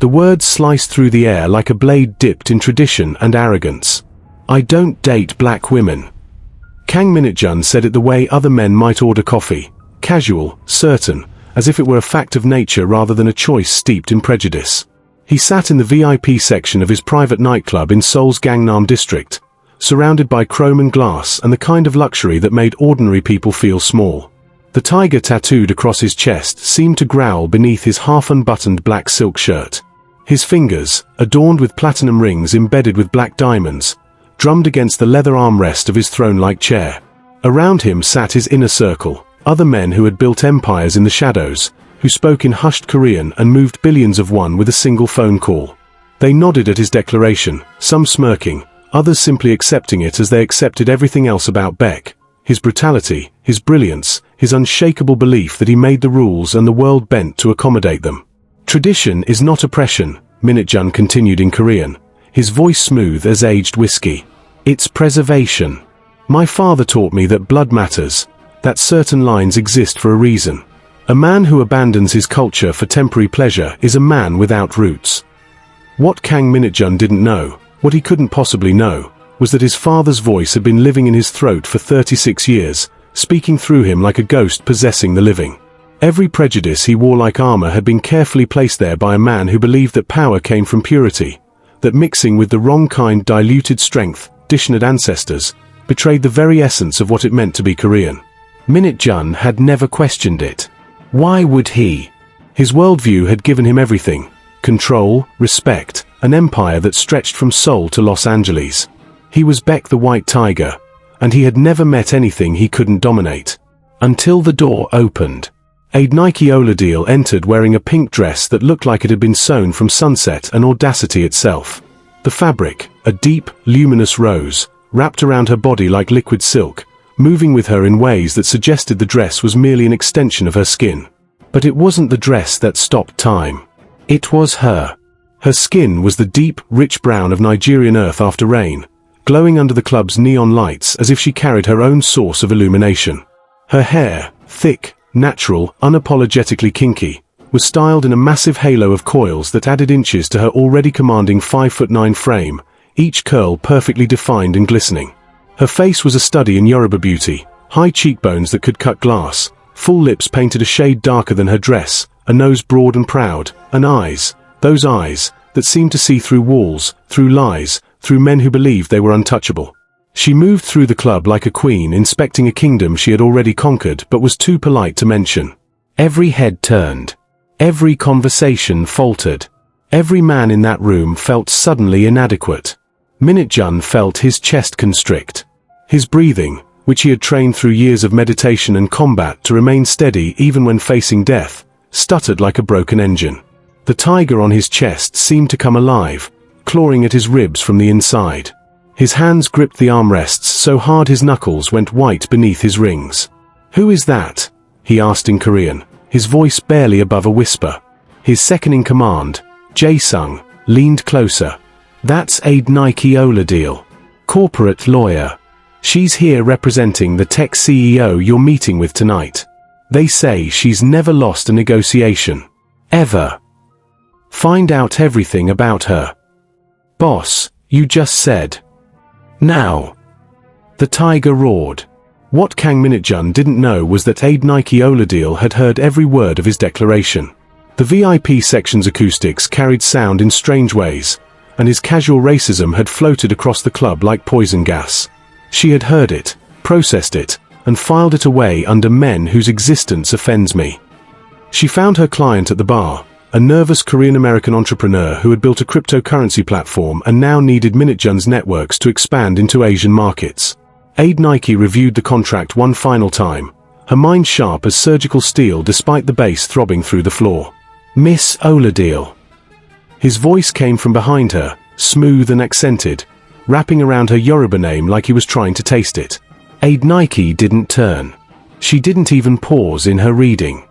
The words sliced through the air like a blade dipped in tradition and arrogance. "I don't date black women." Kang Minute-jun said it the way other men might order coffee, casual, certain, as if it were a fact of nature rather than a choice steeped in prejudice. He sat in the VIP section of his private nightclub in Seoul's Gangnam district, surrounded by chrome and glass and the kind of luxury that made ordinary people feel small. The tiger tattooed across his chest seemed to growl beneath his half-unbuttoned black silk shirt. His fingers, adorned with platinum rings embedded with black diamonds, drummed against the leather armrest of his throne-like chair. Around him sat his inner circle, other men who had built empires in the shadows, who spoke in hushed Korean and moved billions of won with a single phone call. They nodded at his declaration, some smirking, others simply accepting it as they accepted everything else about Baek, his brutality, his brilliance, his unshakable belief that he made the rules and the world bent to accommodate them. "Tradition is not oppression," Minute-jun continued in Korean, his voice smooth as aged whiskey. "It's preservation. My father taught me that blood matters, that certain lines exist for a reason. A man who abandons his culture for temporary pleasure is a man without roots." What Kang Minute-jun didn't know, what he couldn't possibly know, was that his father's voice had been living in his throat for 36 years, speaking through him like a ghost possessing the living. Every prejudice he wore like armor had been carefully placed there by a man who believed that power came from purity, that mixing with the wrong kind diluted strength, dishonoured ancestors, betrayed the very essence of what it meant to be Korean. Minute-jun had never questioned it. Why would he? His worldview had given him everything: control, respect, an empire that stretched from Seoul to Los Angeles. He was Baek the White Tiger, and he had never met anything he couldn't dominate. Until the door opened. Nike Oladipo entered wearing a pink dress that looked like it had been sewn from sunset and audacity itself. The fabric, a deep, luminous rose, wrapped around her body like liquid silk, moving with her in ways that suggested the dress was merely an extension of her skin. But it wasn't the dress that stopped time. It was her. Her skin was the deep, rich brown of Nigerian earth after rain, glowing under the club's neon lights as if she carried her own source of illumination. Her hair, thick, natural, unapologetically kinky, was styled in a massive halo of coils that added inches to her already commanding 5'9" frame, each curl perfectly defined and glistening. Her face was a study in Yoruba beauty, high cheekbones that could cut glass, full lips painted a shade darker than her dress, a nose broad and proud, and eyes, those eyes, that seemed to see through walls, through lies, through men who believed they were untouchable. She moved through the club like a queen inspecting a kingdom she had already conquered but was too polite to mention. Every head turned. Every conversation faltered. Every man in that room felt suddenly inadequate. Minute-jun felt his chest constrict. His breathing, which he had trained through years of meditation and combat to remain steady even when facing death, stuttered like a broken engine. The tiger on his chest seemed to come alive, clawing at his ribs from the inside. His hands gripped the armrests so hard his knuckles went white beneath his rings. "Who is that?" he asked in Korean, his voice barely above a whisper. His second-in-command, Jae-sung, leaned closer. "That's Nike Oladipo, corporate lawyer. She's here representing the tech CEO you're meeting with tonight. They say she's never lost a negotiation. Ever. Find out everything about her." "Boss, you just said. Now." The tiger roared. What Kang Minute-jun didn't know was that Nike Oladipo had heard every word of his declaration. The VIP section's acoustics carried sound in strange ways, and his casual racism had floated across the club like poison gas. She had heard it, processed it, and filed it away under men whose existence offends me. She found her client at the bar, a nervous Korean-American entrepreneur who had built a cryptocurrency platform and now needed Minute-jun's networks to expand into Asian markets. Nike reviewed the contract one final time, her mind sharp as surgical steel despite the bass throbbing through the floor. "Miss Oladipo." His voice came from behind her, smooth and accented, wrapping around her Yoruba name like he was trying to taste it. Nike didn't turn. She didn't even pause in her reading.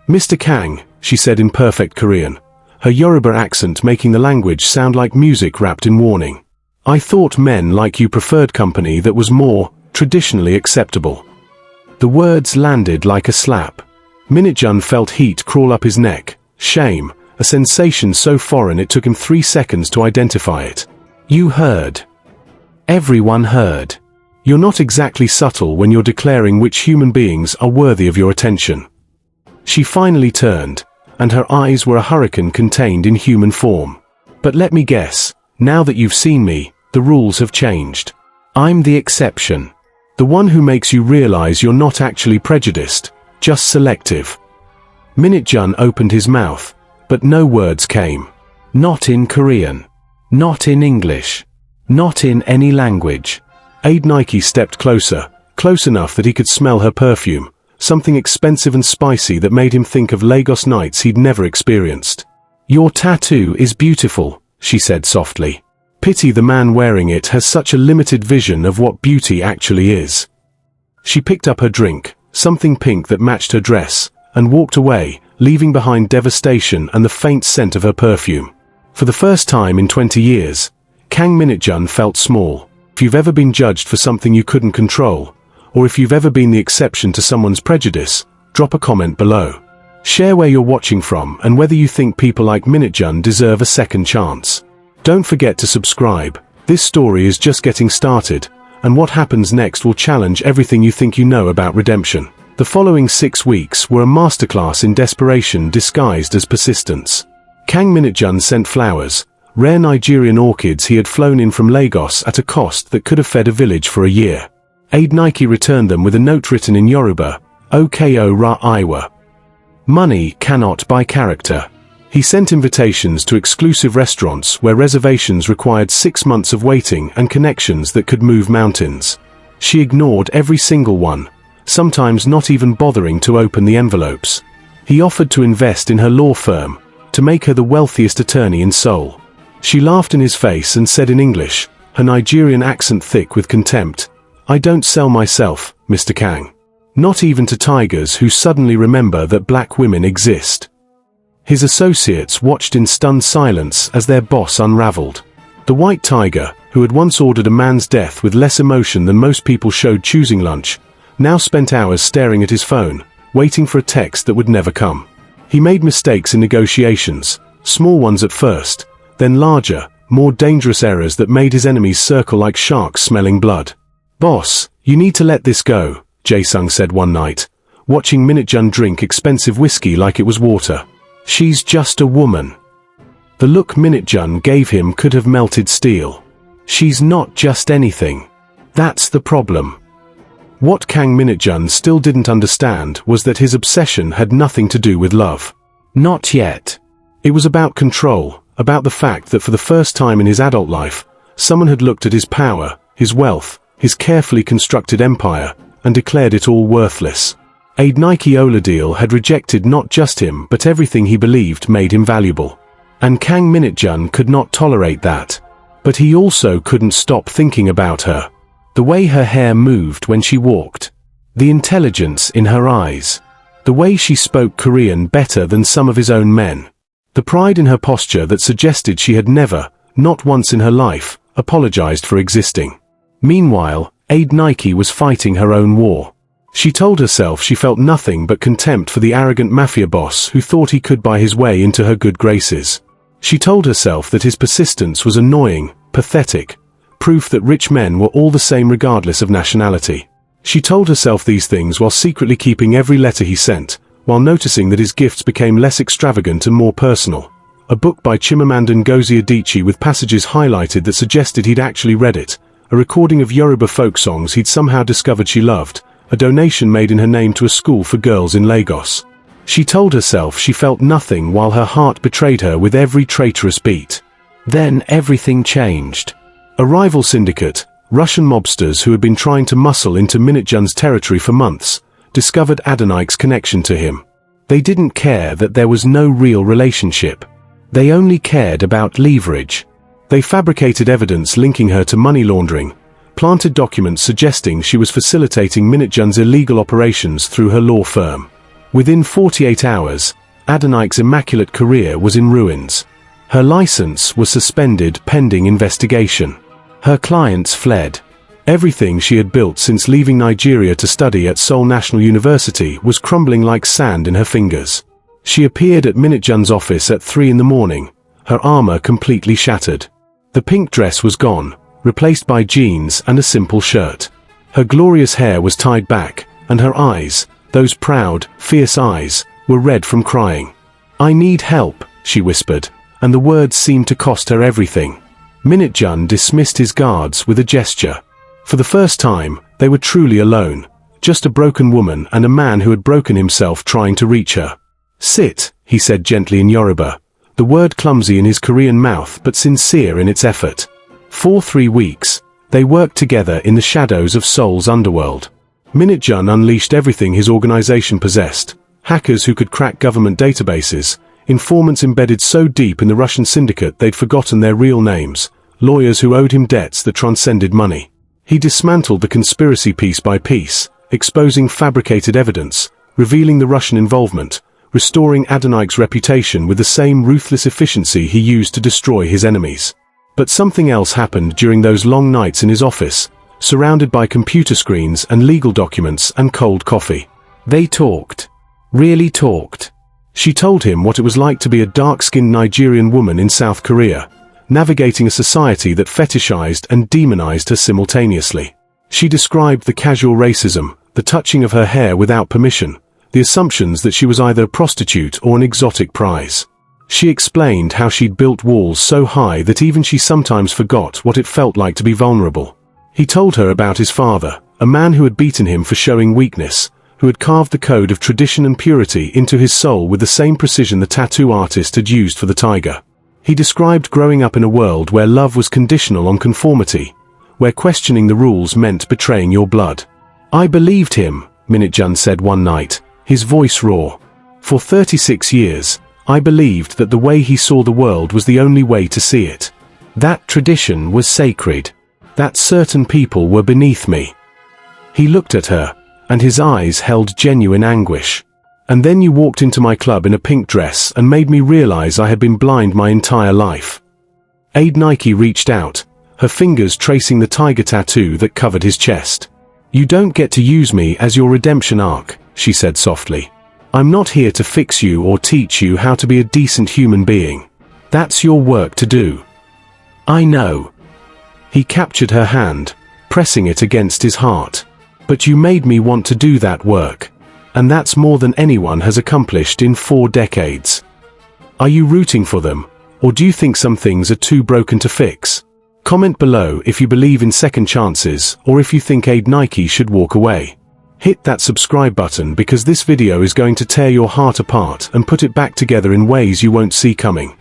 "Mr. Kang," she said in perfect Korean, her Yoruba accent making the language sound like music wrapped in warning. "I thought men like you preferred company that was more traditionally acceptable." The words landed like a slap. Minute-jun felt heat crawl up his neck, shame, a sensation so foreign it took him 3 seconds to identify it. You heard. Everyone heard. You're not exactly subtle when you're declaring which human beings are worthy of your attention. She finally turned, and her eyes were a hurricane contained in human form. But let me guess, now that you've seen me, the rules have changed. I'm the exception. The one who makes you realize you're not actually prejudiced, just selective. Minute-jun opened his mouth, but no words came. Not in Korean. Not in English. Not in any language. Nike stepped closer, close enough that he could smell her perfume, something expensive and spicy that made him think of Lagos nights he'd never experienced. Your tattoo is beautiful, she said softly. Pity the man wearing it has such a limited vision of what beauty actually is. She picked up her drink, something pink that matched her dress, and walked away, leaving behind devastation and the faint scent of her perfume. For the first time in 20 years, Kang Minute-jun felt small. If you've ever been judged for something you couldn't control, or if you've ever been the exception to someone's prejudice, drop a comment below. Share where you're watching from and whether you think people like Minute-jun deserve a second chance. Don't forget to subscribe. This story is just getting started, and what happens next will challenge everything you think you know about redemption. The following 6 weeks were a masterclass in desperation disguised as persistence. Kang Minute-jun sent flowers, rare Nigerian orchids he had flown in from Lagos at a cost that could have fed a village for a year. Nike returned them with a note written in Yoruba, Oko ra iwa. Money cannot buy character. He sent invitations to exclusive restaurants where reservations required 6 months of waiting and connections that could move mountains. She ignored every single one, sometimes not even bothering to open the envelopes. He offered to invest in her law firm, to make her the wealthiest attorney in Seoul. She laughed in his face and said in English, her Nigerian accent thick with contempt, I don't sell myself, Mr. Kang. Not even to tigers who suddenly remember that black women exist. His associates watched in stunned silence as their boss unraveled. The white tiger, who had once ordered a man's death with less emotion than most people showed choosing lunch, now spent hours staring at his phone, waiting for a text that would never come. He made mistakes in negotiations, small ones at first, then larger, more dangerous errors that made his enemies circle like sharks smelling blood. Boss, you need to let this go, Jae-sung said one night, watching Minute-jun drink expensive whiskey like it was water. She's just a woman. The look Minute-jun gave him could have melted steel. She's not just anything. That's the problem. What Kang Minute-jun still didn't understand was that his obsession had nothing to do with love. Not yet. It was about control, about the fact that for the first time in his adult life, someone had looked at his power, his wealth, his carefully constructed empire, and declared it all worthless. Nike Oladipo had rejected not just him but everything he believed made him valuable. And Kang Minute-jun could not tolerate that. But he also couldn't stop thinking about her. The way her hair moved when she walked. The intelligence in her eyes. The way she spoke Korean better than some of his own men. The pride in her posture that suggested she had never, not once in her life, apologized for existing. Meanwhile, Nike was fighting her own war. She told herself she felt nothing but contempt for the arrogant Mafia boss who thought he could buy his way into her good graces. She told herself that his persistence was annoying, pathetic, proof that rich men were all the same regardless of nationality. She told herself these things while secretly keeping every letter he sent, while noticing that his gifts became less extravagant and more personal. A book by Chimamanda Ngozi Adichie with passages highlighted that suggested he'd actually read it, a recording of Yoruba folk songs he'd somehow discovered she loved, a donation made in her name to a school for girls in Lagos. She told herself she felt nothing while her heart betrayed her with every traitorous beat. Then everything changed. A rival syndicate, Russian mobsters who had been trying to muscle into Minute-jun's territory for months, discovered Adonike's connection to him. They didn't care that there was no real relationship. They only cared about leverage. They fabricated evidence linking her to money laundering, planted documents suggesting she was facilitating Minute-jun's illegal operations through her law firm. Within 48 hours, Adonike's immaculate career was in ruins. Her license was suspended pending investigation. Her clients fled. Everything she had built since leaving Nigeria to study at Seoul National University was crumbling like sand in her fingers. She appeared at Minute-jun's office at 3 in the morning, her armor completely shattered. The pink dress was gone, replaced by jeans and a simple shirt. Her glorious hair was tied back, and her eyes, those proud, fierce eyes, were red from crying. "I need help," she whispered, and the words seemed to cost her everything. Minute-jun dismissed his guards with a gesture. For the first time, they were truly alone, just a broken woman and a man who had broken himself trying to reach her. "Sit," he said gently in Yoruba, the word clumsy in his Korean mouth but sincere in its effort. For 3 weeks, they worked together in the shadows of Seoul's underworld. Minute-jun unleashed everything his organization possessed: hackers who could crack government databases, informants embedded so deep in the Russian syndicate they'd forgotten their real names, lawyers who owed him debts that transcended money. He dismantled the conspiracy piece by piece, exposing fabricated evidence, revealing the Russian involvement, restoring Adonai's reputation with the same ruthless efficiency he used to destroy his enemies. But something else happened during those long nights in his office, surrounded by computer screens and legal documents and cold coffee. They talked. Really talked. She told him what it was like to be a dark-skinned Nigerian woman in South Korea, navigating a society that fetishized and demonized her simultaneously. She described the casual racism, the touching of her hair without permission, the assumptions that she was either a prostitute or an exotic prize. She explained how she'd built walls so high that even she sometimes forgot what it felt like to be vulnerable. He told her about his father, a man who had beaten him for showing weakness, who had carved the code of tradition and purity into his soul with the same precision the tattoo artist had used for the tiger. He described growing up in a world where love was conditional on conformity, where questioning the rules meant betraying your blood. "I believed him," Minute-jun said one night, his voice raw. "For 36 years, I believed that the way he saw the world was the only way to see it. That tradition was sacred. That certain people were beneath me." He looked at her, and his eyes held genuine anguish. "And then you walked into my club in a pink dress and made me realize I had been blind my entire life." Nike reached out, her fingers tracing the tiger tattoo that covered his chest. "You don't get to use me as your redemption arc," she said softly. "I'm not here to fix you or teach you how to be a decent human being. That's your work to do." "I know." He captured her hand, pressing it against his heart. "But you made me want to do that work. And that's more than anyone has accomplished in 4 decades. Are you rooting for them, or do you think some things are too broken to fix? Comment below if you believe in second chances or if you think Nike should walk away. Hit that subscribe button because this video is going to tear your heart apart and put it back together in ways you won't see coming.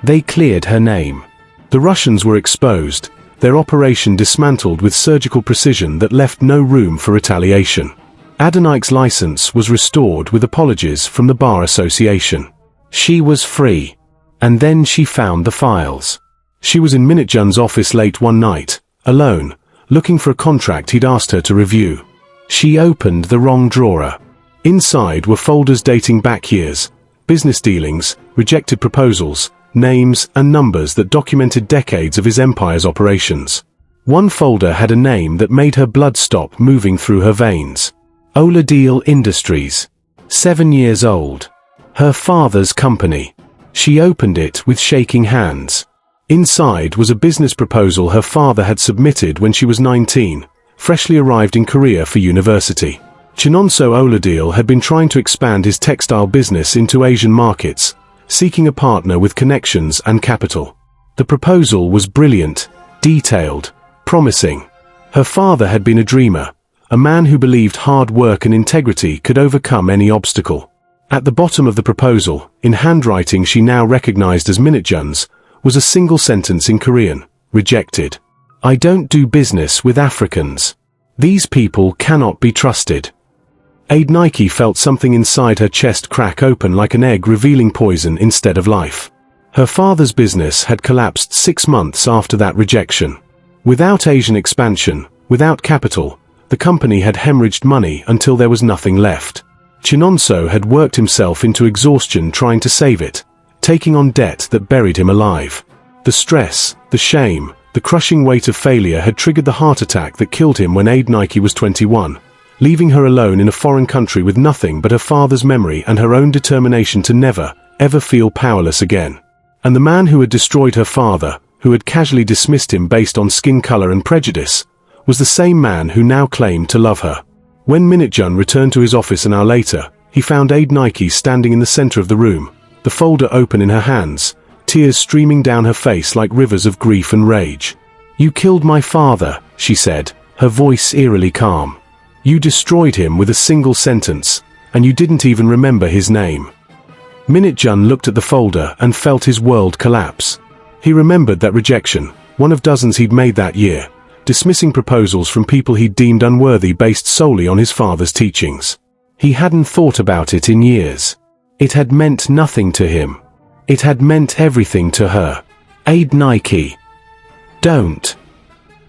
They cleared her name. The Russians were exposed, their operation dismantled with surgical precision that left no room for retaliation. Adonai's license was restored with apologies from the Bar Association. She was free. And then she found the files. She was in Minute-jun's office late one night, alone, looking for a contract he'd asked her to review. She opened the wrong drawer. Inside were folders dating back years, business dealings, rejected proposals, names and numbers that documented decades of his empire's operations. One folder had a name that made her blood stop moving through her veins. Oladipo Industries. 7 years old. Her father's company. She opened it with shaking hands. Inside was a business proposal her father had submitted when she was 19, freshly arrived in Korea for university. Chinonso Oladipo had been trying to expand his textile business into Asian markets, seeking a partner with connections and capital. The proposal was brilliant, detailed, promising. Her father had been a dreamer, a man who believed hard work and integrity could overcome any obstacle. At the bottom of the proposal, in handwriting she now recognized as Minute-jun's, was a single sentence in Korean: rejected. "I don't do business with Africans. These people cannot be trusted." Nike felt something inside her chest crack open like an egg revealing poison instead of life. Her father's business had collapsed 6 months after that rejection. Without Asian expansion, without capital, the company had hemorrhaged money until there was nothing left. Chinonso had worked himself into exhaustion trying to save it, taking on debt that buried him alive. The stress, the shame, the crushing weight of failure had triggered the heart attack that killed him when Nike was 21, leaving her alone in a foreign country with nothing but her father's memory and her own determination to never, ever feel powerless again. And the man who had destroyed her father, who had casually dismissed him based on skin color and prejudice, was the same man who now claimed to love her. When Minute-jun returned to his office an hour later, he found Aide Nike standing in the center of the room, the folder open in her hands, tears streaming down her face like rivers of grief and rage. "You killed my father," she said, her voice eerily calm. "You destroyed him with a single sentence, and you didn't even remember his name." Minute-jun looked at the folder and felt his world collapse. He remembered that rejection, one of dozens he'd made that year, dismissing proposals from people he'd deemed unworthy based solely on his father's teachings. He hadn't thought about it in years. It had meant nothing to him. It had meant everything to her. "Aide Nike. Don't."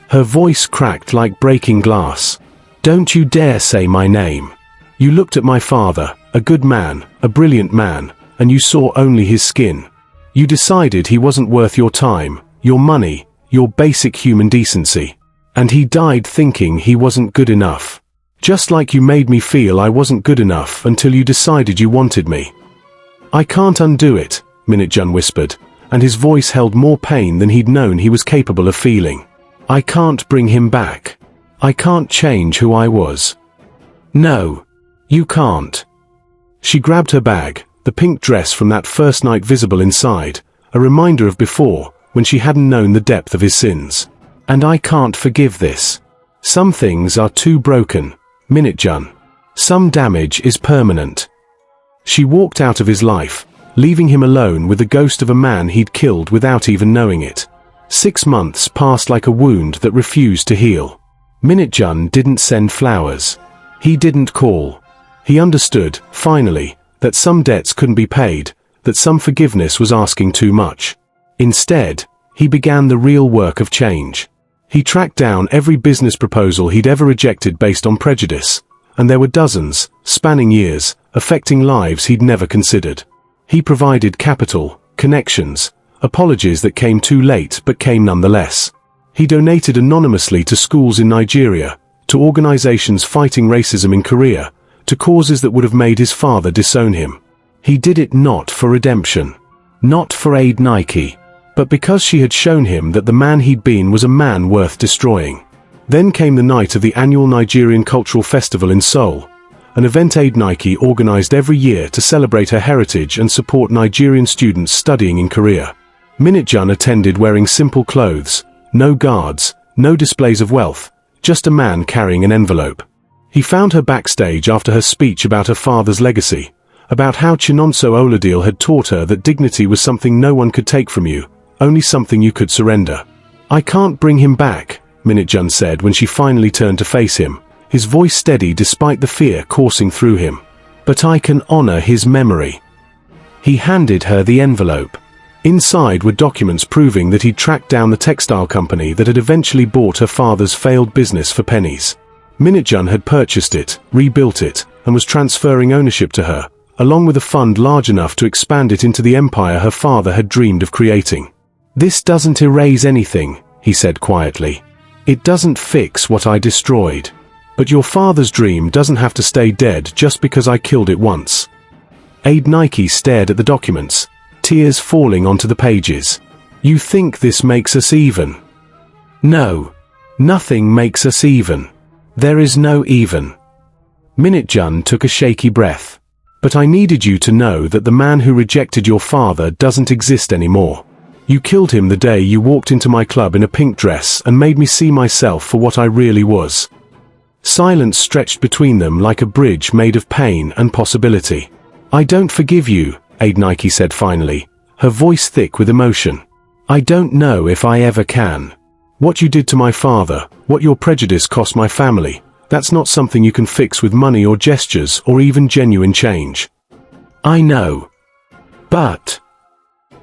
Her voice cracked like breaking glass. "Don't you dare say my name. You looked at my father, a good man, a brilliant man, and you saw only his skin. You decided he wasn't worth your time, your money, your basic human decency. And he died thinking he wasn't good enough. Just like you made me feel I wasn't good enough until you decided you wanted me." "I can't undo it," Minute-jun whispered, and his voice held more pain than he'd known he was capable of feeling. "I can't bring him back. I can't change who I was." "No. You can't." She grabbed her bag, the pink dress from that first night visible inside, a reminder of before, when she hadn't known the depth of his sins. "And I can't forgive this. Some things are too broken, Minute-jun. Some damage is permanent." She walked out of his life, leaving him alone with the ghost of a man he'd killed without even knowing it. 6 months passed like a wound that refused to heal. Minute-jun didn't send flowers. He didn't call. He understood, finally, that some debts couldn't be paid, that some forgiveness was asking too much. Instead, he began the real work of change. He tracked down every business proposal he'd ever rejected based on prejudice, and there were dozens, spanning years, affecting lives he'd never considered. He provided capital, connections, apologies that came too late but came nonetheless. He donated anonymously to schools in Nigeria, to organizations fighting racism in Korea, to causes that would have made his father disown him. He did it not for redemption, not for Aide Nike, but because she had shown him that the man he'd been was a man worth destroying. Then came the night of the annual Nigerian Cultural Festival in Seoul, an event Aide Nike organized every year to celebrate her heritage and support Nigerian students studying in Korea. Minute-jun attended wearing simple clothes, no guards, no displays of wealth, just a man carrying an envelope. He found her backstage after her speech about her father's legacy, about how Chinonso Oladipo had taught her that dignity was something no one could take from you, only something you could surrender. "I can't bring him back," Minute-jun said when she finally turned to face him, his voice steady despite the fear coursing through him. "But I can honor his memory." He handed her the envelope. Inside were documents proving that he'd tracked down the textile company that had eventually bought her father's failed business for pennies. Minute-jun had purchased it, rebuilt it, and was transferring ownership to her, along with a fund large enough to expand it into the empire her father had dreamed of creating. "This doesn't erase anything," he said quietly. "It doesn't fix what I destroyed. But your father's dream doesn't have to stay dead just because I killed it once." Aide Nike stared at the documents, tears falling onto the pages. "You think this makes us even? No. Nothing makes us even. There is no even." Minute-jun took a shaky breath. "But I needed you to know that the man who rejected your father doesn't exist anymore. You killed him the day you walked into my club in a pink dress and made me see myself for what I really was." Silence stretched between them like a bridge made of pain and possibility. "I don't forgive you," Aide Nike said finally, her voice thick with emotion. "I don't know if I ever can. What you did to my father, what your prejudice cost my family, that's not something you can fix with money or gestures or even genuine change." "I know. But..."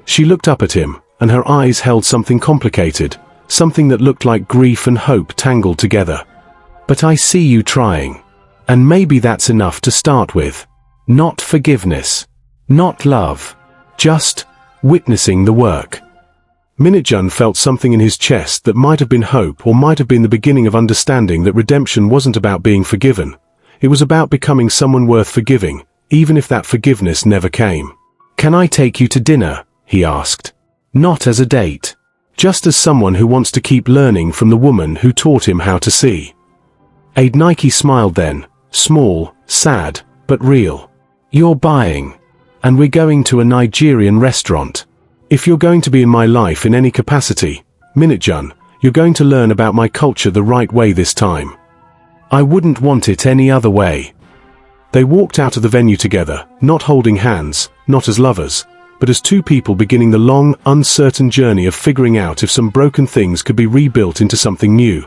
She looked up at him, and her eyes held something complicated, something that looked like grief and hope tangled together. "But I see you trying. And maybe that's enough to start with. Not forgiveness. Not love. Just witnessing the work." Minute-jun felt something in his chest that might have been hope or might have been the beginning of understanding that redemption wasn't about being forgiven, It was about becoming someone worth forgiving, even if that forgiveness never came. "Can I take you to dinner?" he asked. Not as a date. Just as someone who wants to keep learning from the woman who taught him how to see. Adenike smiled then, small, sad, but real. "You're buying. And we're going to a Nigerian restaurant. If you're going to be in my life in any capacity, Minute-jun, you're going to learn about my culture the right way this time. I wouldn't want it any other way." They walked out of the venue together, not holding hands, not as lovers, but as two people beginning the long, uncertain journey of figuring out if some broken things could be rebuilt into something new.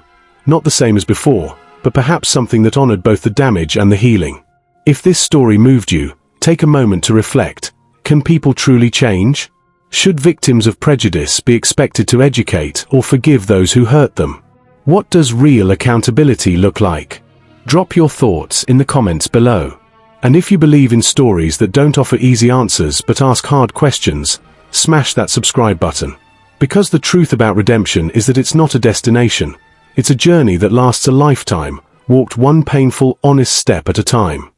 Not the same as before, but perhaps something that honored both the damage and the healing. If this story moved you, take a moment to reflect. Can people truly change? Should victims of prejudice be expected to educate or forgive those who hurt them? What does real accountability look like? Drop your thoughts in the comments below. And if you believe in stories that don't offer easy answers but ask hard questions, smash that subscribe button. Because the truth about redemption is that it's not a destination. It's a journey that lasts a lifetime, walked one painful, honest step at a time.